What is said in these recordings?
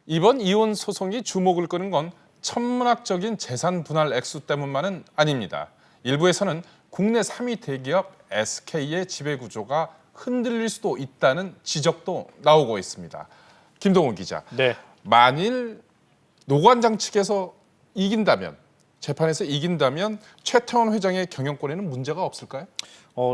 이번 이혼 소송이 주목을 끄는 건 천문학적인 재산 분할 액수 때문만은 아닙니다. 일부에서는 국내 3위 대기업 SK의 지배구조가 흔들릴 수도 있다는 지적도 나오고 있습니다. 김동훈 기자, 네. 만일 노관장 측에서 재판에서 이긴다면 최태원 회장의 경영권에는 문제가 없을까요?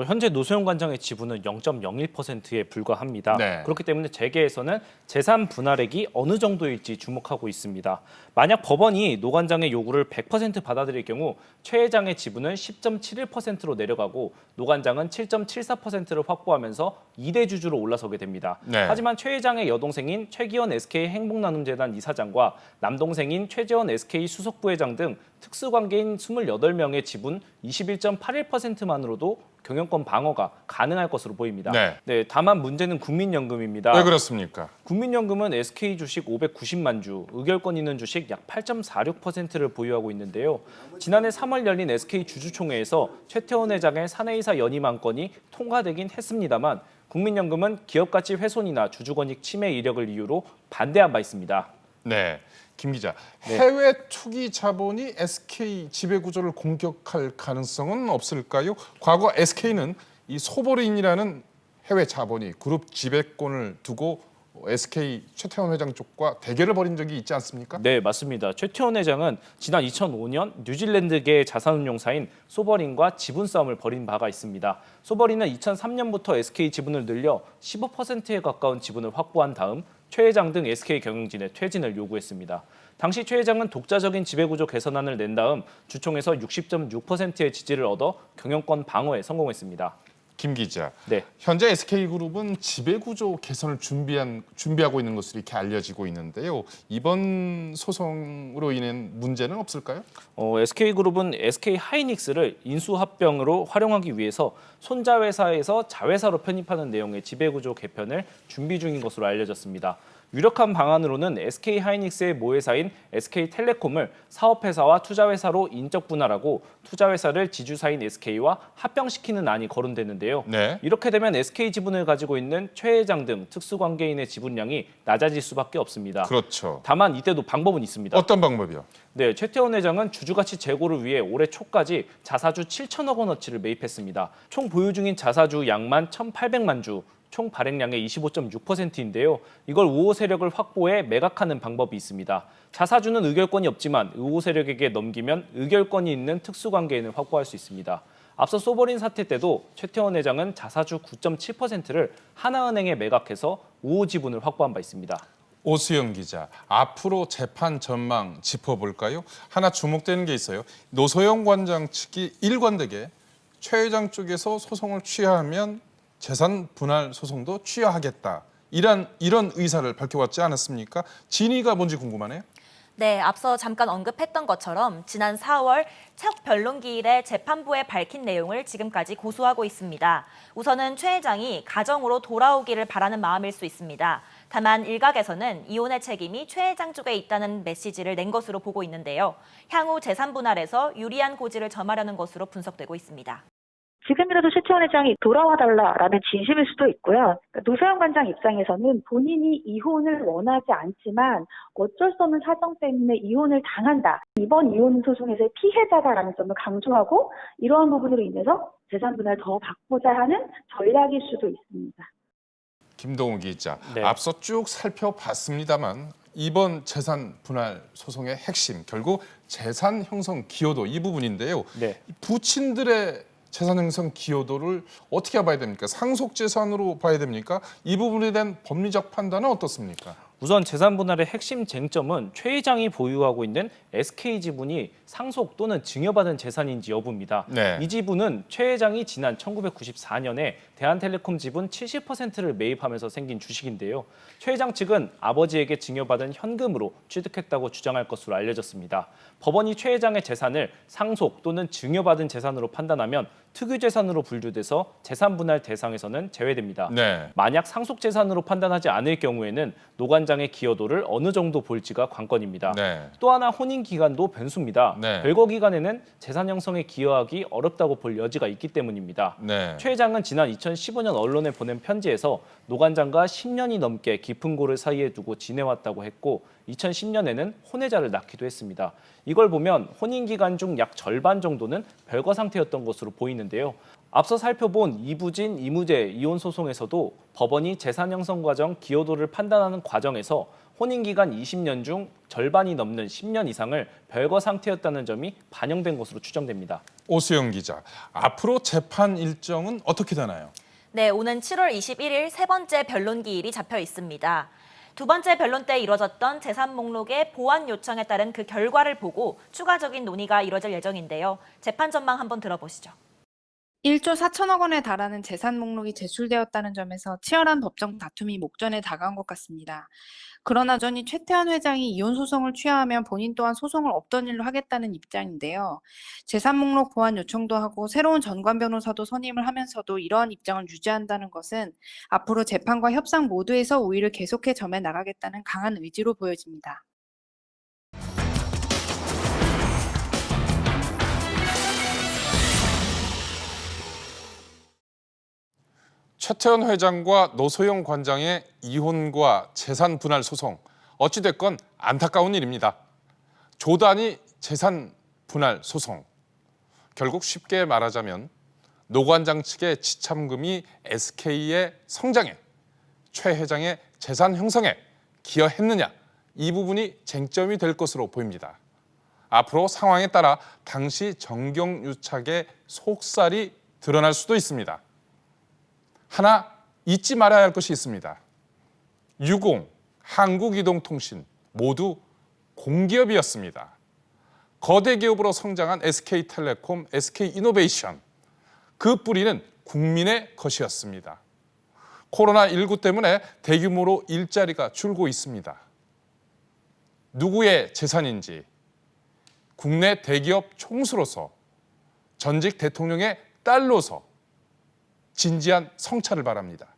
현재 노소영 관장의 지분은 0.01%에 불과합니다. 네. 그렇기 때문에 재계에서는 재산 분할액이 어느 정도일지 주목하고 있습니다. 만약 법원이 노 관장의 요구를 100% 받아들일 경우 최 회장의 지분은 10.71%로 내려가고 노 관장은 7.74%를 확보하면서 2대 주주로 올라서게 됩니다. 네. 하지만 최 회장의 여동생인 최기원 SK 행복나눔재단 이사장과 남동생인 최재원 SK 수석부회장 등 특수관계인 28명의 지분 21.81%만으로도 경영권 방어가 가능할 것으로 보입니다. 네. 다만 문제는 국민연금입니다. 왜 그렇습니까? 국민연금은 SK 주식 590만 주, 의결권 있는 주식 약 8.46%를 보유하고 있는데요. 지난해 3월 열린 SK 주주총회에서 최태원 회장의 사내이사 연임 안건이 통과되긴 했습니다만 국민연금은 기업가치 훼손이나 주주권익 침해 이력을 이유로 반대한 바 있습니다. 네. 김 기자, 네. 해외 투기 자본이 SK 지배 구조를 공격할 가능성은 없을까요? 과거 SK는 이 소버린이라는 해외 자본이 그룹 지배권을 두고 SK 최태원 회장 쪽과 대결을 벌인 적이 있지 않습니까? 네, 맞습니다. 최태원 회장은 지난 2005년 뉴질랜드계 자산운용사인 소버린과 지분 싸움을 벌인 바가 있습니다. 소버린은 2003년부터 SK 지분을 늘려 15%에 가까운 지분을 확보한 다음 최 회장 등 SK 경영진의 퇴진을 요구했습니다. 당시 최 회장은 독자적인 지배구조 개선안을 낸 다음 주총에서 60.6%의 지지를 얻어 경영권 방어에 성공했습니다. 김 기자, 네. 현재 SK그룹은 지배구조 개선을 준비하고 있는 것으로 이렇게 알려지고 있는데요. 이번 소송으로 인한 문제는 없을까요? SK그룹은 SK 하이닉스를 인수합병으로 활용하기 위해서 손자회사에서 자회사로 편입하는 내용의 지배구조 개편을 준비 중인 것으로 알려졌습니다. 유력한 방안으로는 SK 하이닉스의 모회사인 SK텔레콤을 사업회사와 투자회사로 인적 분할하고 투자회사를 지주사인 SK와 합병시키는 안이 거론되는데요. 네. 이렇게 되면 SK 지분을 가지고 있는 최 회장 등 특수관계인의 지분량이 낮아질 수밖에 없습니다. 그렇죠. 다만 이때도 방법은 있습니다. 어떤 방법이요? 네, 최태원 회장은 주주가치 제고를 위해 올해 초까지 자사주 7천억 원어치를 매입했습니다. 총 보유 중인 자사주 양만 1,800만 주, 총 발행량의 25.6%인데요. 이걸 우호 세력을 확보해 매각하는 방법이 있습니다. 자사주는 의결권이 없지만 우호 세력에게 넘기면 의결권이 있는 특수관계인을 확보할 수 있습니다. 앞서 소버린 사태 때도 최태원 회장은 자사주 9.7%를 하나은행에 매각해서 우호 지분을 확보한 바 있습니다. 오수영 기자, 앞으로 재판 전망 짚어볼까요? 하나 주목되는 게 있어요. 노소영 관장 측이 일관되게 최 회장 쪽에서 소송을 취하하면 재산 분할 소송도 취하하겠다. 이런 의사를 밝혀왔지 않았습니까? 진위가 뭔지 궁금하네요. 네, 앞서 잠깐 언급했던 것처럼 지난 4월 첫 변론기일에 재판부에 밝힌 내용을 지금까지 고수하고 있습니다. 우선은 최 회장이 가정으로 돌아오기를 바라는 마음일 수 있습니다. 다만 일각에서는 이혼의 책임이 최 회장 쪽에 있다는 메시지를 낸 것으로 보고 있는데요. 향후 재산 분할에서 유리한 고지를 점하려는 것으로 분석되고 있습니다. 지금이라도 최태원 회장이 돌아와달라라는 진심일 수도 있고요. 노소영 관장 입장에서는 본인이 이혼을 원하지 않지만 어쩔 수 없는 사정 때문에 이혼을 당한다. 이번 이혼 소송에서의 피해자다라는 점을 강조하고 이러한 부분으로 인해서 재산 분할을 더 받고자 하는 전략일 수도 있습니다. 김동훈 기자, 네. 앞서 쭉 살펴봤습니다만 이번 재산 분할 소송의 핵심, 결국 재산 형성 기여도 이 부분인데요. 네. 부친들의 재산 형성 기여도를 어떻게 봐야 됩니까? 상속 재산으로 봐야 됩니까? 이 부분에 대한 법리적 판단은 어떻습니까? 우선 재산 분할의 핵심 쟁점은 최 회장이 보유하고 있는 SK 지분이 상속 또는 증여받은 재산인지 여부입니다. 네. 이 지분은 최 회장이 지난 1994년에 대한텔레콤 지분 70%를 매입하면서 생긴 주식인데요. 최 회장 측은 아버지에게 증여받은 현금으로 취득했다고 주장할 것으로 알려졌습니다. 법원이 최 회장의 재산을 상속 또는 증여받은 재산으로 판단하면 특유재산으로 분류돼서 재산분할 대상에서는 제외됩니다. 네. 만약 상속재산으로 판단하지 않을 경우에는 노관장의 기여도를 어느 정도 볼지가 관건입니다. 네. 또 하나 혼인기간도 변수입니다. 네. 별거 기간에는 재산 형성에 기여하기 어렵다고 볼 여지가 있기 때문입니다. 네. 최 회장은 지난 2015년 언론에 보낸 편지에서 노관장과 10년이 넘게 깊은 고를 사이에 두고 지내왔다고 했고 2010년에는 혼외자를 낳기도 했습니다. 이걸 보면 혼인 기간 중 약 절반 정도는 별거 상태였던 것으로 보이는데요. 앞서 살펴본 이부진, 이무재 이혼 소송에서도 법원이 재산 형성 과정 기여도를 판단하는 과정에서 혼인 기간 20년 중 절반이 넘는 10년 이상을 별거 상태였다는 점이 반영된 것으로 추정됩니다. 오수영 기자, 앞으로 재판 일정은 어떻게 되나요? 네, 오는 7월 21일 세 번째 변론 기일이 잡혀 있습니다. 두 번째 변론 때 이뤄졌던 재산 목록의 보완 요청에 따른 그 결과를 보고 추가적인 논의가 이뤄질 예정인데요. 재판 전망 한번 들어보시죠. 1조 4천억 원에 달하는 재산 목록이 제출되었다는 점에서 치열한 법정 다툼이 목전에 다가온 것 같습니다. 그러나 여전히 최태원 회장이 이혼 소송을 취하하면 본인 또한 소송을 없던 일로 하겠다는 입장인데요. 재산 목록 보완 요청도 하고 새로운 전관 변호사도 선임을 하면서도 이러한 입장을 유지한다는 것은 앞으로 재판과 협상 모두에서 우위를 계속해 점해 나가겠다는 강한 의지로 보여집니다. 최태원 회장과 노소영 관장의 이혼과 재산 분할 소송, 어찌됐건 안타까운 일입니다. 조단위 재산 분할 소송. 결국 쉽게 말하자면 노 관장 측의 지참금이 SK의 성장에, 최 회장의 재산 형성에 기여했느냐, 이 부분이 쟁점이 될 것으로 보입니다. 앞으로 상황에 따라 당시 정경유착의 속살이 드러날 수도 있습니다. 하나 잊지 말아야 할 것이 있습니다. 유공, 한국이동통신 모두 공기업이었습니다. 거대 기업으로 성장한 SK텔레콤, SK이노베이션, 그 뿌리는 국민의 것이었습니다. 코로나19 때문에 대규모로 일자리가 줄고 있습니다. 누구의 재산인지 국내 대기업 총수로서, 전직 대통령의 딸로서 진지한 성찰을 바랍니다.